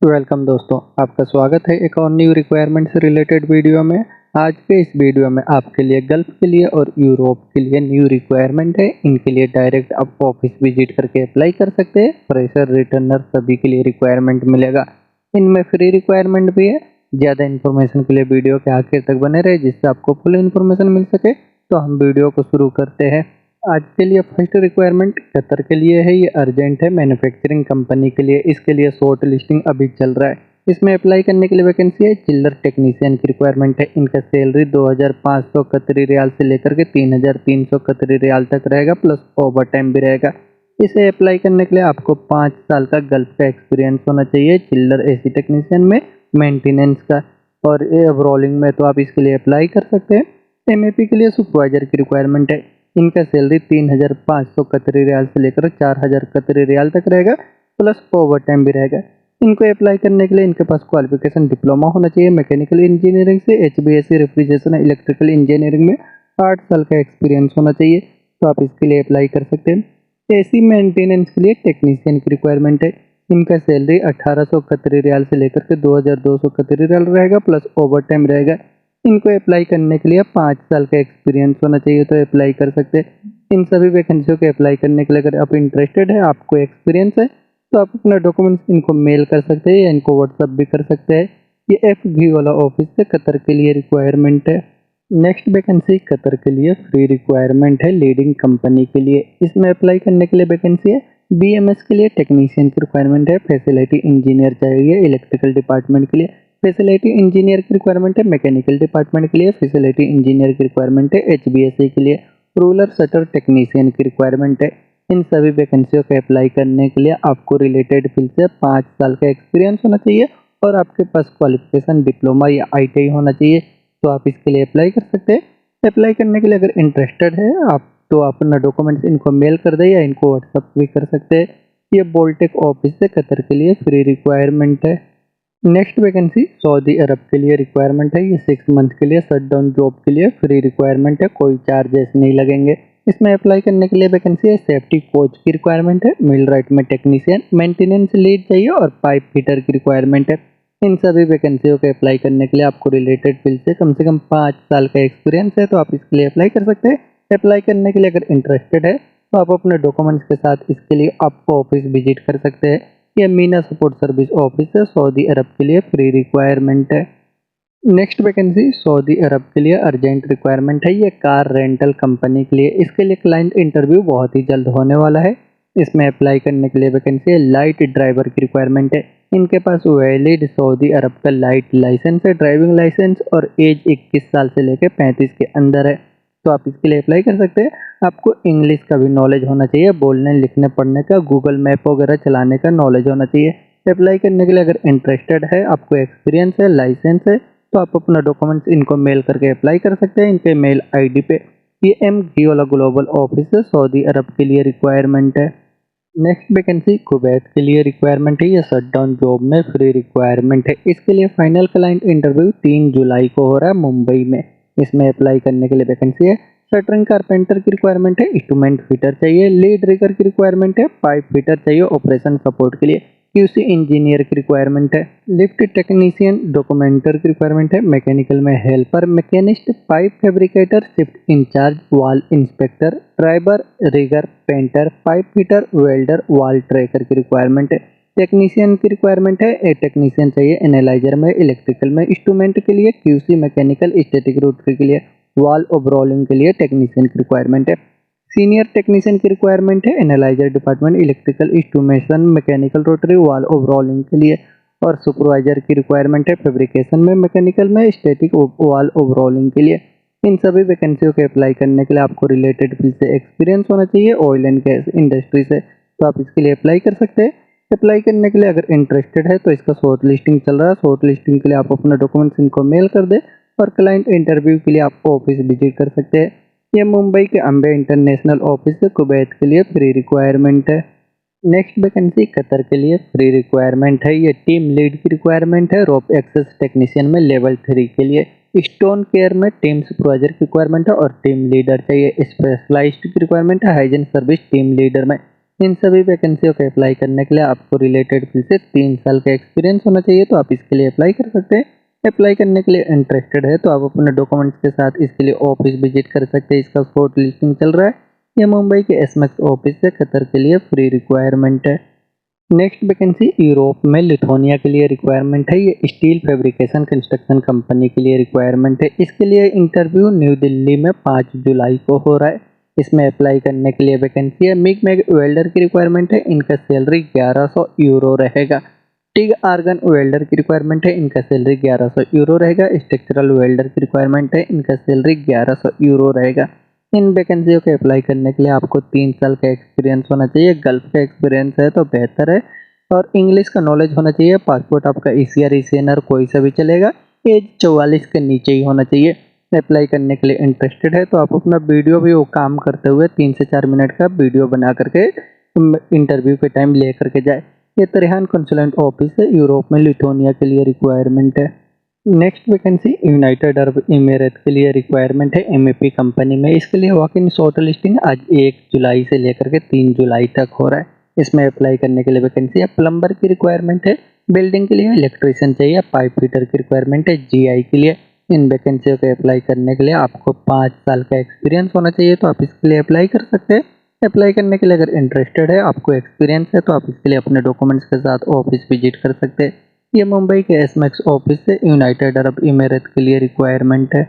Welcome दोस्तों, आपका स्वागत है एक और न्यू रिक्वायरमेंट से रिलेटेड वीडियो में। आज के इस वीडियो में आपके लिए गल्फ के लिए और यूरोप के लिए न्यू रिक्वायरमेंट है। इनके लिए डायरेक्ट आप ऑफिस विजिट करके अप्लाई कर सकते हैं। फ्रेशर, रिटर्नर सभी के लिए रिक्वायरमेंट मिलेगा। इनमें फ्री रिक्वायरमेंट भी है। ज़्यादा इन्फॉर्मेशन के लिए वीडियो के आखिर तक बने रहे जिससे आपको फुल इन्फॉर्मेशन मिल सके। तो हम वीडियो को शुरू करते हैं। आज के लिए फर्स्ट रिक्वायरमेंट कतर के लिए है। ये अर्जेंट है, मैन्युफैक्चरिंग कंपनी के लिए। इसके लिए शॉर्ट लिस्टिंग अभी चल रहा है। इसमें अप्लाई करने के लिए वैकेंसी है। चिल्लर टेक्नीशियन की रिक्वायरमेंट है। इनका सैलरी 2500 कतरी रियाल से लेकर के 3300 कतरी रियाल तक रहेगा, प्लस ओवर टाइम भी रहेगा। इसे अप्लाई करने के लिए आपको 5 साल का गल्फ का एक्सपीरियंस होना चाहिए। चिल्लर एसी टेक्नीशियन में मेंटेनेंस का और रोलिंग में तो आप इसके लिए अप्लाई कर सकते हैं। एमएपी के लिए सुपरवाइजर की रिक्वायरमेंट है। इनका सैलरी 3500 कतरी रियाल से लेकर 4000 कतरी रियाल तक रहेगा, प्लस ओवर टाइम भी रहेगा। इनको अप्लाई करने के लिए इनके पास क्वालिफिकेशन डिप्लोमा होना चाहिए मैकेनिकल इंजीनियरिंग से। एचबीएससी रेफ्रिजरेशन इलेक्ट्रिकल इंजीनियरिंग में 8 साल का एक्सपीरियंस होना चाहिए। तो आप इसके लिए अप्लाई कर सकते हैं। एसी मेंटेनेंस के लिए टेक्नीशियन की रिक्वायरमेंट है। इनका सैलरी 1800 कतरी रियाल से लेकर के 2200 कतरी रियाल रहेगा, प्लस ओवर टाइम रहेगा। इनको अप्लाई करने के लिए 5 साल का एक्सपीरियंस होना चाहिए, तो अप्लाई कर सकते हैं। इन सभी वैकेंसियों के अप्लाई करने के लिए अगर आप इंटरेस्टेड है, आपको एक्सपीरियंस है, तो आप अपना डॉक्यूमेंट्स इनको मेल कर सकते हैं या इनको व्हाट्सअप भी कर सकते हैं। ये एफबी वाला ऑफिस से कतर के लिए रिक्वायरमेंट है। नेक्स्ट वैकेंसी कतर के लिए फ्री रिक्वायरमेंट है, लीडिंग कंपनी के लिए। इसमें अप्लाई करने के लिए वैकेंसी है। बीएमएस के लिए टेक्नीशियन की रिक्वायरमेंट है। फैसिलिटी इंजीनियर चाहिए इलेक्ट्रिकल डिपार्टमेंट के लिए। फैसिलिटी इंजीनियर की रिक्वायरमेंट है। मैकेनिकल डिपार्टमेंट के लिए फैसिलिटी इंजीनियर की रिक्वायरमेंट है। एचबीएससी के लिए रूलर शटर टेक्नीशियन की रिक्वायरमेंट है। इन सभी वैकेंसियों के अप्लाई करने के लिए आपको रिलेटेड फील्ड से 5 साल का एक्सपीरियंस होना चाहिए और आपके पास क्वालिफिकेशन डिप्लोमा या आईटीआई होना चाहिए। तो आप इसके लिए अप्लाई कर सकते हैं। अप्लाई करने के लिए अगर इंटरेस्टेड है आप, तो आप अपना डॉक्यूमेंट्स इनको मेल कर दें या इनको व्हाट्सअप भी कर सकते हैं। ये बोलटेक ऑफिस से कतर के लिए फ्री रिक्वायरमेंट है। नेक्स्ट वैकेंसी सऊदी अरब के लिए रिक्वायरमेंट है। ये 6 मंथ के लिए शटडाउन जॉब के लिए फ्री रिक्वायरमेंट है, कोई चार्जेस नहीं लगेंगे। इसमें अप्लाई करने के लिए वैकेंसी है। सेफ्टी कोच की रिक्वायरमेंट है। मिल राइट में टेक्नीशियन, मेंटेनेंस लीड चाहिए और पाइप फिटर की रिक्वायरमेंट है। इन सभी वैकेंसियों के अप्लाई करने के लिए आपको रिलेटेड फील्ड से कम 5 साल का एक्सपीरियंस है, तो आप इसके लिए अप्लाई कर सकते हैं। अप्लाई करने के लिए अगर इंटरेस्टेड है तो आप अपने डॉक्यूमेंट्स के साथ इसके लिए आपको ऑफिस विजिट कर सकते हैं। ये मीना सपोर्ट सर्विस ऑफिस है, सऊदी अरब के लिए फ्री रिक्वायरमेंट है। नेक्स्ट वैकेंसी सऊदी अरब के लिए अर्जेंट रिक्वायरमेंट है। ये कार रेंटल कंपनी के लिए। इसके लिए क्लाइंट इंटरव्यू बहुत ही जल्द होने वाला है। इसमें अप्लाई करने के लिए वैकेंसी है। लाइट ड्राइवर की रिक्वायरमेंट है। इनके पास वैलिड सऊदी अरब का लाइट लाइसेंस है, ड्राइविंग लाइसेंस, और एज 21 साल से लेकर 35 के अंदर है। तो आप इसके लिए अप्लाई कर सकते हैं। आपको इंग्लिश का भी नॉलेज होना चाहिए, बोलने लिखने पढ़ने का, गूगल मैप वगैरह चलाने का नॉलेज होना चाहिए। अप्लाई करने के लिए अगर इंटरेस्टेड है, आपको एक्सपीरियंस है, लाइसेंस है, तो आप अपना डॉक्यूमेंट्स इनको मेल करके अप्लाई कर सकते हैं। इनके मेल आईडी पे। ये एमजी वाला ग्लोबल ऑफिस है, सऊदी अरब के लिए रिक्वायरमेंट है। नेक्स्ट वैकेंसी कुवैत के लिए रिक्वायरमेंट है। ये शटडाउन जॉब में फ्री रिक्वायरमेंट है। इसके लिए फाइनल क्लाइंट इंटरव्यू 3 जुलाई को हो रहा है मुंबई में। इसमें अप्लाई करने के लिए वैकेंसी है। शटरिंग कारपेंटर की रिक्वायरमेंट है। इंस्ट्रूमेंट फिटर चाहिए। लीड रिगर की रिक्वायरमेंट है। पाइप फिटर चाहिए ऑपरेशन सपोर्ट के लिए। क्यूसी इंजीनियर की रिक्वायरमेंट है। लिफ्ट टेक्नीशियन, डॉक्यूमेंटर की रिक्वायरमेंट है। मैकेनिकल में helper, machinist, pipe fabricator, shift incharge, wall inspector, driver, rigger, painter, pipe fitter, welder, wall tracker की रिक्वायरमेंट है। टेक्नीशियन की रिक्वायरमेंट है। एक टेक्नीशियन चाहिए एनालाइजर में, इलेक्ट्रिकल में, इंस्ट्रूमेंट के लिए, क्यूसी मैकेनिकल, स्टैटिक रोटरी के लिए, वॉल ओवरऑलिंग के लिए टेक्नीशियन की रिक्वायरमेंट है। सीनियर टेक्नीशियन की रिक्वायरमेंट है। Analyser department, electrical instrumentation, mechanical rotary, wall overhauling के लिए। और सुपरवाइजर की रिक्वायरमेंट है। फैब्रिकेशन में, मैकेनिकल में, स्टैटिक वॉल ओवरऑलिंग के लिए। इन सभी वैकेंसियों के अप्लाई करने के लिए आपको रिलेटेड फील्ड से एक्सपीरियंस होना चाहिए, ऑयल एंड गैस इंडस्ट्री से। तो आप इसके लिए अप्लाई कर सकते हैं। अप्लाई करने के लिए अगर इंटरेस्टेड है तो इसका शॉर्ट लिस्टिंग चल रहा है। शॉर्ट लिस्टिंग के लिए आप अपना डॉक्यूमेंट्स इनको मेल कर दें और क्लाइंट इंटरव्यू के लिए आप ऑफिस विजिट कर सकते हैं। ये मुंबई के अम्बे इंटरनेशनल ऑफिस से कुवैत के लिए फ्री रिक्वायरमेंट है। नेक्स्ट वैकेंसी कतर के लिए फ्री रिक्वायरमेंट है। ये टीम लीड की रिक्वायरमेंट है। रोप एक्सेस टेक्नीशियन में लेवल 3 के लिए। स्टोन केयर में टीम सुपरवाइजर की रिक्वायरमेंट है और टीम लीडर चाहिए। स्पेशलाइस्ट की रिक्वायरमेंट है। हाइजीन सर्विस टीम लीडर में। इन सभी वैकेंसियों को अप्लाई करने के लिए आपको रिलेटेड फील्ड से 3 साल का एक्सपीरियंस होना चाहिए, तो आप इसके लिए अप्लाई कर सकते हैं। अप्लाई करने के लिए इंटरेस्टेड है तो आप अपने डॉक्यूमेंट्स के साथ इसके लिए ऑफिस विजिट कर सकते हैं। इसका शॉर्ट लिस्टिंग चल रहा है। ये मुंबई के एसमेक्स ऑफिस से कतर के लिए फ्री रिक्वायरमेंट है। नेक्स्ट वैकेंसी यूरोप में लिथुआनिया के लिए रिक्वायरमेंट है। ये स्टील फैब्रिकेशन कंस्ट्रक्शन कंपनी के लिए रिक्वायरमेंट है। इसके लिए इंटरव्यू न्यू दिल्ली में 5 जुलाई को हो रहा है। इसमें अप्लाई करने के लिए वैकेंसी है। मिग मैग वेल्डर की रिक्वायरमेंट है। इनका सैलरी 1100 यूरो रहेगा। टिग आर्गन वेल्डर की रिक्वायरमेंट है। इनका सैलरी 1100 यूरो रहेगा। स्ट्रक्चरल वेल्डर की रिक्वायरमेंट है। इनका सैलरी 1100 यूरो रहेगा। इन वैकेंसियों को अप्लाई करने के लिए आपको 3 साल का एक्सपीरियंस होना चाहिए। गल्फ का एक्सपीरियंस है तो बेहतर है, और इंग्लिश का नॉलेज होना चाहिए। पासपोर्ट आपका ईसीआर ईसीएनआर कोई सा भी चलेगा। एज 44 के नीचे ही होना चाहिए। अप्लाई करने के लिए इंटरेस्टेड है तो आप अपना वीडियो भी वो काम करते हुए 3 से 4 मिनट का वीडियो बना करके इंटरव्यू के टाइम ले करके जाए। ये त्रेहान कंसुलेंट ऑफिस है, यूरोप में लिथुआनिया के लिए रिक्वायरमेंट है। Next vacancy United Arab emirate के लिए रिक्वायरमेंट है एमएपी कंपनी में। इसके लिए वॉक इन शॉर्ट लिस्टिंग आज 1 जुलाई से लेकर के 3 जुलाई तक हो रहा है। इसमें अप्लाई करने के लिए वैकेंसी है। प्लम्बर की रिक्वायरमेंट है। बिल्डिंग के लिए इलेक्ट्रीशियन चाहिए। पाइप फिटर की रिक्वायरमेंट है जीआई के लिए। इन वैकेंसियों को अप्लाई करने के लिए आपको 5 साल का एक्सपीरियंस होना चाहिए, तो आप इसके लिए अप्लाई कर सकते हैं। अप्लाई करने के लिए अगर इंटरेस्टेड है, आपको एक्सपीरियंस है, तो आप इसके लिए अपने डॉक्यूमेंट्स के साथ ऑफिस विजिट कर सकते हैं। ये मुंबई के एसमेक्स ऑफिस से यूनाइटेड अरब इमिरेट के लिए रिक्वायरमेंट है।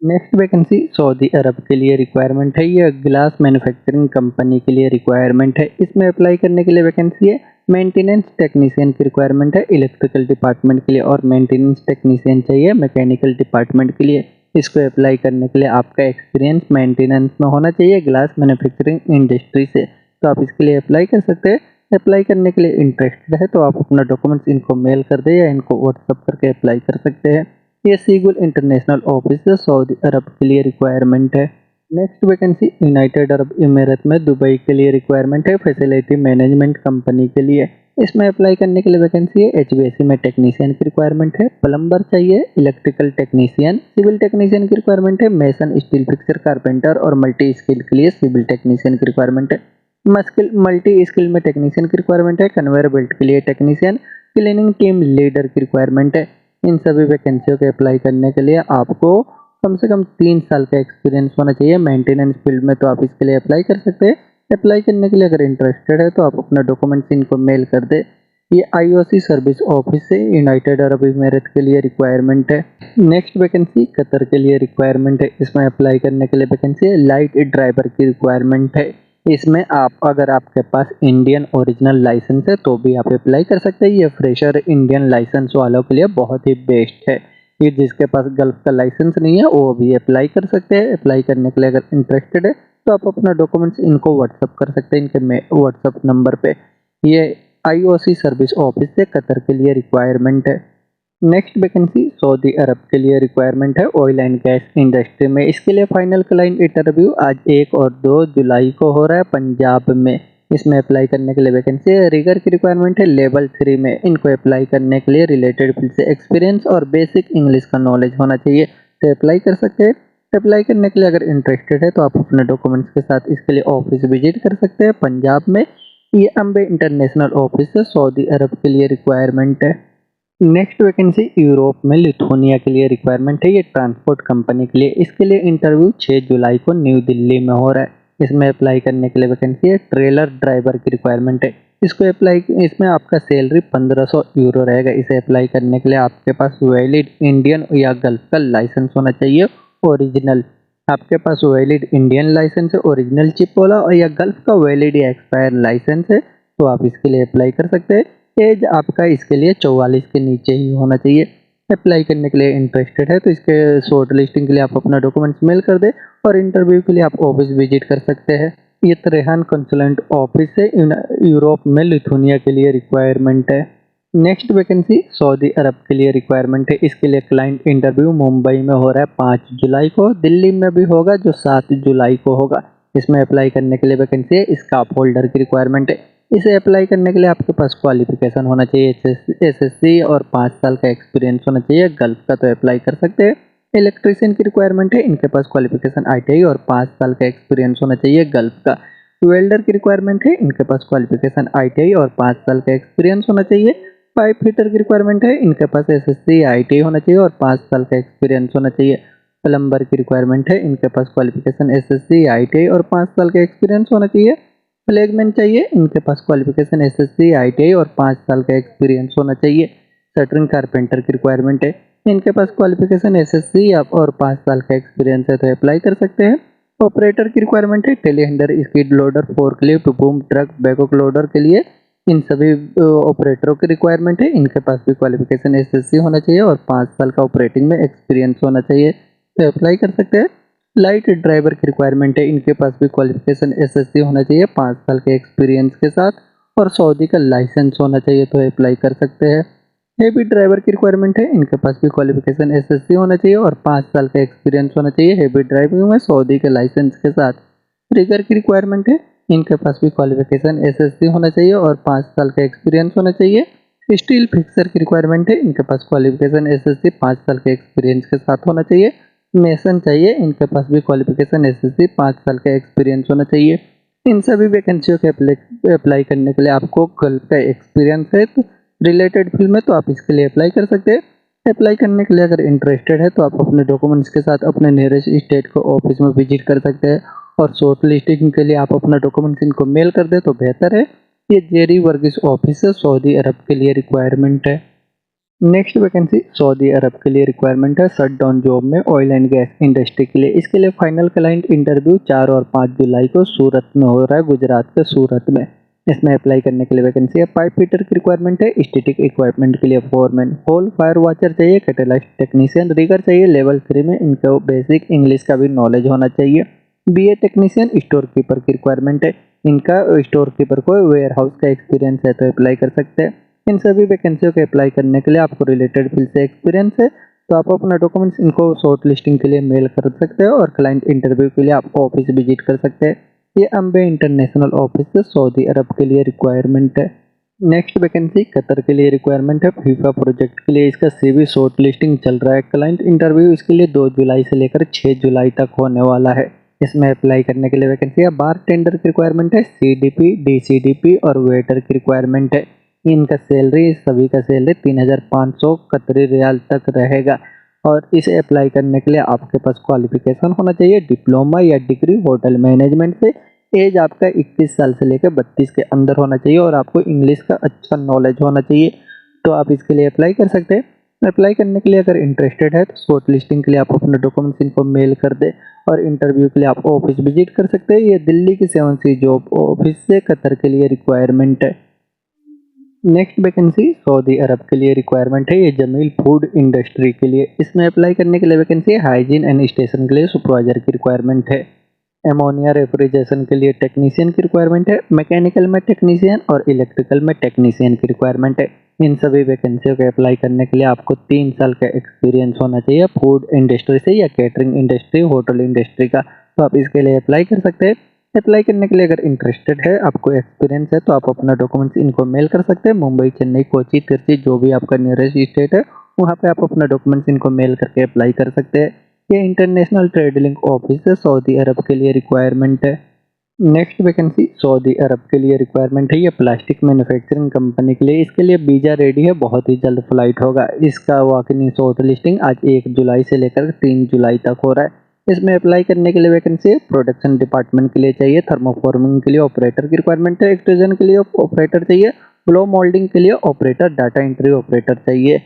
नेक्स्ट वैकेंसी सऊदी अरब के लिए रिक्वायरमेंट है। ये ग्लास मैन्युफैक्चरिंग कंपनी के लिए रिक्वायरमेंट है। इसमें अप्लाई करने के लिए वैकेंसी है। मेंटेनेंस टेक्नीशियन की रिक्वायरमेंट है इलेक्ट्रिकल डिपार्टमेंट के लिए, और मेंटेनेंस टेक्नीशियन चाहिए मैकेनिकल डिपार्टमेंट के लिए। इसको अप्लाई करने के लिए आपका एक्सपीरियंस मेंटेनेंस में होना चाहिए ग्लास मैन्युफैक्चरिंग इंडस्ट्री से, तो आप इसके लिए अप्लाई कर सकते हैं। अप्लाई करने के लिए इंटरेस्टेड है तो आप अपना डॉक्यूमेंट्स इनको मेल कर दे या इनको व्हाट्सअप करके अप्लाई कर सकते हैं। ये सीगुल इंटरनेशनल ऑफिस है, सऊदी अरब के लिए रिक्वायरमेंट है। Next vacancy United Arab emirate में दुबई के लिए रिक्वायरमेंट है फैसिलिटी मैनेजमेंट कंपनी के लिए। इसमें अप्लाई करने के लिए वैकेंसी है। एचवीएसी में टेक्नीशियन की रिक्वायरमेंट है। प्लम्बर चाहिए, इलेक्ट्रिकल टेक्नीशियन, सिविल टेक्नीशियन की रिक्वायरमेंट है। मेसन स्टील फिक्सर कारपेंटर और मल्टी स्किल के लिए सिविल टेक्नीशियन की रिक्वायरमेंट है। मल्टी स्किल में टेक्नीशियन की रिक्वायरमेंट है। कन्वेयर बेल्ट के लिए टेक्नीशियन, क्लीनिंग टीम लीडर की रिक्वायरमेंट है। इन सभी वैकेंसियों के अप्लाई करने के लिए आपको कम से कम 3 साल का एक्सपीरियंस होना चाहिए मेंटेनेंस फील्ड में, तो आप इसके लिए अप्लाई कर सकते हैं। अप्लाई करने के लिए अगर इंटरेस्टेड है तो आप अपना डॉक्यूमेंट्स इनको मेल कर दे। ये आईओसी सर्विस ऑफिस से यूनाइटेड अरब इमिरेट के लिए रिक्वायरमेंट है। नेक्स्ट वैकेंसी कतर के लिए रिक्वायरमेंट है। इसमें अप्लाई करने के लिए वैकेंसी है। लाइट ड्राइवर की रिक्वायरमेंट है। इसमें अगर आपके पास इंडियन ओरिजिनल लाइसेंस है तो भी आप अप्लाई कर सकते हैं। ये फ्रेशर इंडियन लाइसेंस वालों के लिए बहुत ही बेस्ट है। ये जिसके पास गल्फ का लाइसेंस नहीं है वो भी अप्लाई कर सकते हैं। अप्लाई करने के लिए अगर इंटरेस्टेड है तो आप अपना डॉक्यूमेंट्स इनको व्हाट्सअप कर सकते हैं इनके व्हाट्सअप नंबर पे। ये आईओसी सर्विस ऑफिस से कतर के लिए रिक्वायरमेंट है। नेक्स्ट वैकेंसी सऊदी अरब के लिए रिक्वायरमेंट है ऑयल एंड गैस इंडस्ट्री में। इसके लिए फाइनल क्लाइंट इंटरव्यू आज 1 और 2 जुलाई को हो रहा है पंजाब में। इसमें अप्लाई करने के लिए वैकेंसी है। रिगर की रिक्वायरमेंट है लेवल 3 में। इनको अप्लाई करने के लिए रिलेटेड फील्ड से एक्सपीरियंस और बेसिक इंग्लिश का नॉलेज होना चाहिए, तो अप्लाई कर सकते हैं। अप्लाई करने के लिए अगर इंटरेस्टेड है तो आप अपने डॉक्यूमेंट्स के साथ इसके लिए ऑफिस विजिट कर सकते हैं पंजाब में। ये अम्बे इंटरनेशनल ऑफिस है, सऊदी अरब के लिए रिक्वायरमेंट है। नेक्स्ट वैकेंसी यूरोप में लिथुआनिया के लिए रिक्वायरमेंट है। ये ट्रांसपोर्ट कंपनी के लिए। इसके लिए इंटरव्यू 6 जुलाई को न्यू दिल्ली में हो रहा है। इसमें अप्लाई करने के लिए वैकेंसी है। ट्रेलर ड्राइवर की रिक्वायरमेंट है। इसमें आपका सैलरी 1500 यूरो रहेगा। इसे अप्लाई करने के लिए आपके पास वैलिड इंडियन या गल्फ का लाइसेंस होना चाहिए ओरिजिनल। आपके पास वैलिड इंडियन लाइसेंस है ओरिजिनल चिप वाला, और या गल्फ का वैलिड या एक्सपायर लाइसेंस है, तो आप इसके लिए अप्लाई कर सकते हैं। एज आपका इसके लिए 44 के नीचे ही होना चाहिए। अप्लाई करने के लिए इंटरेस्टेड है तो इसके शॉर्ट लिस्टिंग के लिए आप अपना डॉक्यूमेंट्स मेल कर दे, और इंटरव्यू के लिए आप ऑफिस विजिट कर सकते हैं। ये त्रेहान कंसुलेंट ऑफिस है यूरोप में लिथुआनिया के लिए रिक्वायरमेंट है। नेक्स्ट वैकेंसी सऊदी अरब के लिए रिक्वायरमेंट है। इसके लिए क्लाइंट इंटरव्यू मुंबई में हो रहा है 5 जुलाई को। दिल्ली में भी होगा जो 7 जुलाई को होगा। इसमें अप्लाई करने के लिए वैकेंसी है। स्टाफ होल्डर की रिक्वायरमेंट है। इसे अप्लाई करने के लिए आपके पास क्वालिफिकेशन होना चाहिए एसएससी और 5 साल का एक्सपीरियंस होना चाहिए गल्फ का, तो अप्लाई कर सकते हैं। इलेक्ट्रीशियन की रिक्वायरमेंट है। इनके पास क्वालिफिकेशन आईटीआई और 5 साल का एक्सपीरियंस होना चाहिए गल्फ का। वेल्डर की रिक्वायरमेंट है, इनके पास क्वालिफिकेशन ITI और 5 साल का एक्सपीरियंस होना चाहिए। पाइप फिटर की रिक्वायरमेंट है, इनके पास SSC ITI होना चाहिए और 5 साल का एक्सपीरियंस होना चाहिए। प्लम्बर की रिक्वायरमेंट है, इनके पास क्वालिफिकेशन SSC ITI और 5 साल का एक्सपीरियंस होना चाहिए। फ्लैगमैन चाहिए, इनके पास क्वालिफिकेशन SSC ITI और 5 साल का एक्सपीरियंस होना चाहिए। शटरिंग कारपेंटर की रिक्वायरमेंट है, इनके पास क्वालिफिकेशन SSC और 5 साल का एक्सपीरियंस है तो अप्लाई कर सकते हैं। ऑपरेटर की रिक्वायरमेंट है, telehandler, skid loader, forklift, boom truck, backhoe loader के लिए इन सभी ऑपरेटरों की रिक्वायरमेंट है। इनके पास भी क्वालिफिकेशन SSC होना चाहिए और 5 साल का ऑपरेटिंग में एक्सपीरियंस होना चाहिए तो अप्लाई कर सकते हैं। लाइट ड्राइवर की रिक्वायरमेंट है, इनके पास भी क्वालिफिकेशन SSC होना चाहिए 5 साल के एक्सपीरियंस के साथ और सऊदी का लाइसेंस होना चाहिए तो अप्लाई कर सकते हैं। हेवी ड्राइवर की रिक्वायरमेंट है, इनके पास भी क्वालिफिकेशन SSC होना चाहिए और 5 साल का एक्सपीरियंस होना चाहिए हेवी ड्राइविंग में सऊदी के लाइसेंस के साथ। रिगर की रिक्वायरमेंट है, इनके पास भी क्वालिफिकेशन SSC होना चाहिए और 5 साल का एक्सपीरियंस होना चाहिए। स्टील फिक्सर की रिक्वायरमेंट है, इनके पास क्वालिफिकेशन SSC 5 साल के एक्सपीरियंस के साथ होना चाहिए। मेसन चाहिए, इनके पास भी क्वालिफिकेशन SSC 5 साल का एक्सपीरियंस होना चाहिए। इन सभी वैकेंसियों के अप्लाई करने के लिए आपको गल्फ का एक्सपीरियंस है तो रिलेटेड फील्ड में, तो आप इसके लिए अप्लाई कर सकते हैं। अप्लाई करने के लिए अगर इंटरेस्टेड है तो आप अपने डॉक्यूमेंट्स के साथ अपने नियरेस्ट स्टेट को ऑफिस में विजिट कर सकते हैं और शॉर्ट लिस्टिंग के लिए आप अपना डॉक्यूमेंट्स इनको मेल कर दे तो बेहतर है। ये जेरी वर्गीस ऑफिस है, सऊदी अरब के लिए रिक्वायरमेंट है। नेक्स्ट वैकेंसी सऊदी अरब के लिए रिक्वायरमेंट है शट डाउन जॉब में ऑयल एंड गैस इंडस्ट्री के लिए। इसके लिए फाइनल क्लाइंट इंटरव्यू 4 और 5 जुलाई को सूरत में हो रहा है, गुजरात के सूरत में। इसमें अप्लाई करने के लिए वैकेंसी है। पाइप फिटर की रिक्वायरमेंट है, स्टैटिक इक्विपमेंट के लिए फोरमैन, होल फायर वॉचर चाहिए, कैटेलाइस्ट टेक्नीशियन, रिगर चाहिए लेवल 3 में, इनको बेसिक इंग्लिश का भी नॉलेज होना चाहिए। BA टेक्नीशियन, स्टोर कीपर की रिक्वायरमेंट है, इनका स्टोर कीपर को वेयर हाउस का एक्सपीरियंस है तो अप्लाई कर सकते हैं। इन सभी वैकेंसियों के अप्लाई करने के लिए आपको रिलेटेड फील्ड से एक्सपीरियंस है तो आप अपना डॉक्यूमेंट्स इनको शॉर्ट लिस्टिंग के लिए मेल कर सकते हो और क्लाइंट इंटरव्यू के लिए आप ऑफिस विजिट कर सकते हैं। ये अम्बे इंटरनेशनल ऑफिस से सऊदी अरब के लिए रिक्वायरमेंट है। नेक्स्ट वैकेंसी कतर के लिए रिक्वायरमेंट है, फीफा प्रोजेक्ट के लिए इसका CV शॉर्ट लिस्टिंग चल रहा है। क्लाइंट इंटरव्यू इसके लिए 2 जुलाई से लेकर 6 जुलाई तक होने वाला है। इसमें अप्लाई करने के लिए वैकेंसी है। बार टेंडर की रिक्वायरमेंट है, CDP, DCDP और वेटर की रिक्वायरमेंट है। इनका सैलरी, सभी का सैलरी 3500 कतरी रियाल तक रहेगा और इसे अप्लाई करने के लिए आपके पास क्वालिफिकेशन होना चाहिए डिप्लोमा या डिग्री होटल मैनेजमेंट से। एज आपका 21 साल से लेकर 32 के अंदर होना चाहिए और आपको इंग्लिश का अच्छा नॉलेज होना चाहिए तो आप इसके लिए अप्लाई कर सकते हैं। अप्लाई करने के लिए अगर इंटरेस्टेड है तो शॉर्ट लिस्टिंग के लिए आप अपने डॉक्यूमेंट्स इनको मेल कर दे और इंटरव्यू के लिए आप ऑफिस विजिट कर सकते हैं। ये दिल्ली की 7C जॉब ऑफिस से कतर के लिए रिक्वायरमेंट है। नेक्स्ट वैकेंसी सऊदी अरब के लिए रिक्वायरमेंट है, ये जमील फूड इंडस्ट्री के लिए। इसमें अप्लाई करने के लिए वैकेंसी है। हाइजीन एंड स्टेशन के लिए सुपरवाइजर की रिक्वायरमेंट है। एमोनिया रेफ्रिजरेशन के लिए टेक्नीशियन की रिक्वायरमेंट है। मैकेनिकल में टेक्नीशियन और इलेक्ट्रिकल में टेक्नीशियन की रिक्वायरमेंट है। इन सभी वैकेंसियों के अप्लाई करने के लिए आपको 3 साल का एक्सपीरियंस होना चाहिए फूड इंडस्ट्री से या कैटरिंग इंडस्ट्री, होटल इंडस्ट्री का, तो आप इसके लिए अप्लाई कर सकते हैं। अप्लाई करने के लिए अगर इंटरेस्टेड है, आपको एक्सपीरियंस है तो आप अपना डॉक्यूमेंट्स इनको मेल कर सकते हैं। मुंबई, चेन्नई, कोची, तिरुचि, जो भी आपका नियरेस्ट स्टेट है वहाँ पे आप अपना डॉक्यूमेंट्स इनको मेल करके अप्लाई कर सकते हैं। ये इंटरनेशनल ट्रेड लिंक ऑफिस है, सऊदी अरब के लिए रिक्वायरमेंट है। नेक्स्ट वैकेंसी सऊदी अरब के लिए रिक्वायरमेंट है, ये प्लास्टिक मैन्युफैक्चरिंग कंपनी के लिए। इसके लिए वीजा रेडी है, बहुत ही जल्द फ्लाइट होगा। इसका वॉक-इन शॉर्ट लिस्टिंग आज 1 जुलाई से लेकर 3 जुलाई तक हो रहा है। इसमें अप्लाई करने के लिए वैकेंसी है। प्रोडक्शन डिपार्टमेंट के लिए चाहिए, थर्मोफॉर्मिंग के लिए ऑपरेटर की रिक्वायरमेंट है, एक्सट्रूजन के लिए ऑपरेटर चाहिए, ब्लो मोल्डिंग के लिए ऑपरेटर, डाटा एंट्री ऑपरेटर चाहिए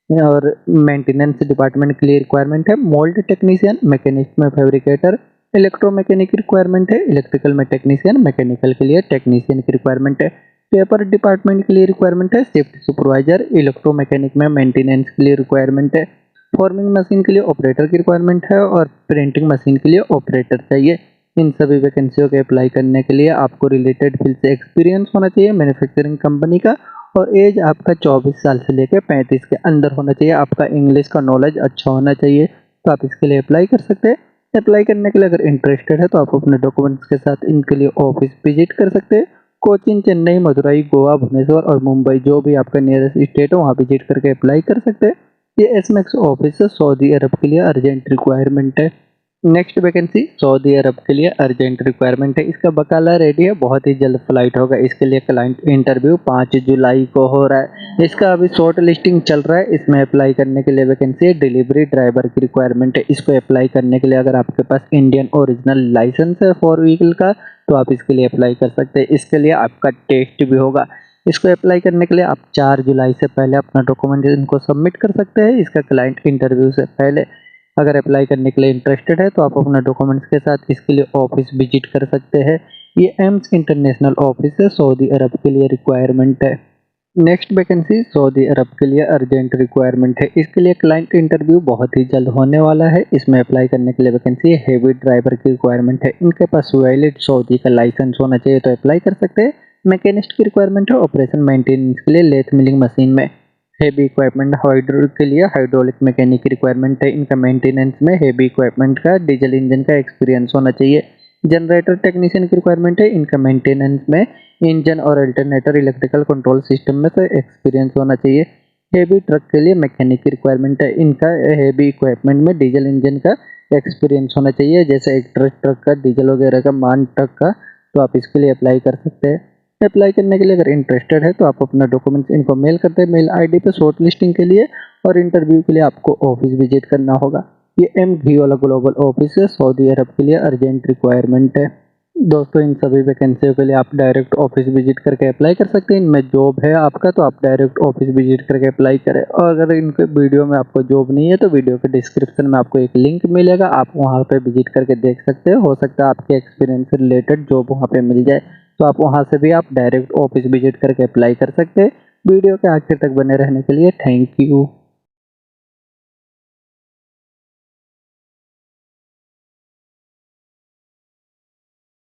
और मेंटेनेंस डिपार्टमेंट के लिए रिक्वायरमेंट है। मोल्ड टेक्नीशियन, मैकेनिस्ट में फैब्रिकेटर, इलेक्ट्रोमैकेनिक की रिक्वायरमेंट है, इलेक्ट्रिकल में टेक्नीशियन, मैकेनिकल के लिए टेक्नीशियन की रिक्वायरमेंट है। पेपर डिपार्टमेंट के लिए रिक्वायरमेंट है, शिफ्ट सुपरवाइजर, इलेक्ट्रोमैकेनिक में मेंटेनेंस के लिए रिक्वायरमेंट है। फॉर्मिंग मशीन के लिए ऑपरेटर की रिक्वायरमेंट है और प्रिंटिंग मशीन के लिए ऑपरेटर चाहिए। इन सभी वैकेंसियों के अप्लाई करने के लिए आपको रिलेटेड फील्ड से एक्सपीरियंस होना चाहिए मैन्युफैक्चरिंग कंपनी का और एज आपका 24 साल से लेकर 35 के अंदर होना चाहिए। आपका इंग्लिश का नॉलेज अच्छा होना चाहिए तो आप इसके लिए अप्लाई कर सकते हैं। अप्लाई करने के लिए अगर इंटरेस्टेड है तो आप अपने डॉक्यूमेंट्स के साथ इनके लिए ऑफिस विजिट कर सकते हैं। कोचीन, चेन्नई, मदुरई, गोवा, भुवनेश्वर और मुंबई, जो भी आपका नियरेस्ट स्टेट हो वहाँ विजिट करके अप्लाई कर सकते हैं। ये SMAX ऑफिस है, सऊदी अरब के लिए अर्जेंट रिक्वायरमेंट है। नेक्स्ट वैकेंसी सऊदी अरब के लिए अर्जेंट रिक्वायरमेंट है। इसका बकाला रेडी है, बहुत ही जल्द फ्लाइट होगा। इसके लिए क्लाइंट इंटरव्यू 5 जुलाई को हो रहा है। इसका अभी शॉर्ट लिस्टिंग चल रहा है। इसमें अप्लाई करने के लिए वैकेंसी है, डिलीवरी ड्राइवर की रिक्वायरमेंट है। इसको अप्लाई करने के लिए अगर आपके पास इंडियन ओरिजिनल लाइसेंस है 4 व्हीकल का तो आप इसके लिए अप्लाई कर सकते हैं। इसके लिए आपका टेस्ट भी होगा। इसको अप्लाई करने के लिए आप 4 जुलाई से पहले अपना डॉक्यूमेंट इनको सबमिट कर सकते हैं, इसका क्लाइंट इंटरव्यू से पहले। अगर अप्लाई करने के लिए इंटरेस्टेड है तो आप अपना डॉक्यूमेंट्स के साथ इसके लिए ऑफिस विजिट कर सकते हैं। ये एम्स इंटरनेशनल ऑफिस है, सऊदी अरब के लिए रिक्वायरमेंट है। नेक्स्ट वैकेंसी सऊदी अरब के लिए अर्जेंट रिक्वायरमेंट है। इसके लिए क्लाइंट इंटरव्यू बहुत ही जल्द होने वाला है। इसमें अप्लाई करने के लिए वैकेंसी है, हेवी ड्राइवर की रिक्वायरमेंट है। इनके पास वैलिड सऊदी का लाइसेंस होना चाहिए तो अप्लाई कर सकते हैं। मैकेनिस्ट की रिक्वायरमेंट है, ऑपरेशन मेंटेनेंस के लिए लेथ मिलिंग मशीन में। हेवी इक्विपमेंट हाइड्रोलिक के लिए हाइड्रोलिक मैकेनिक की रिक्वायरमेंट है। इनका मेंटेनेंस में हेवी इक्विपमेंट का डीजल इंजन का एक्सपीरियंस होना चाहिए। जनरेटर टेक्नीशियन की रिक्वायरमेंट है। इनका मेंटेनेंस में इंजन और अल्टरनेटर इलेक्ट्रिकल कंट्रोल सिस्टम में से एक्सपीरियंस होना चाहिए। हेवी ट्रक के लिए मैकेनिक की रिक्वायरमेंट है। इनका हेवी इक्विपमेंट में डीजल इंजन का एक्सपीरियंस होना चाहिए, जैसे एक ट्रक का डीजल वगैरह का, मान ट्रक का। तो आप इसके लिए अप्लाई कर सकते हैं। अप्लाई करने के लिए अगर इंटरेस्टेड है तो आप अपना डॉक्यूमेंट्स इनको मेल करते हैं मेल आईडी पे शॉर्ट लिस्टिंग के लिए, और इंटरव्यू के लिए आपको ऑफिस विजिट करना होगा। ये एम घी वाला ग्लोबल ऑफिस है, सऊदी अरब के लिए अर्जेंट रिक्वायरमेंट है। दोस्तों इन सभी वैकेंसियों के लिए आप डायरेक्ट ऑफिस विजिट करके अप्लाई कर सकते हैं। इनमें जॉब है आपका तो आप डायरेक्ट ऑफिस विजिट करके अप्लाई करें। और अगर इनके वीडियो में आपको जॉब नहीं है तो वीडियो के डिस्क्रिप्शन में आपको एक लिंक मिलेगा, आप वहां पे विजिट करके देख सकते हो सकता है आपके एक्सपीरियंस से रिलेटेड जॉब वहां पे मिल जाए। तो आप वहां से भी आप डायरेक्ट ऑफिस विजिट करके अप्लाई कर सकते हैं। वीडियो के आखिर तक बने रहने के लिए थैंक यू।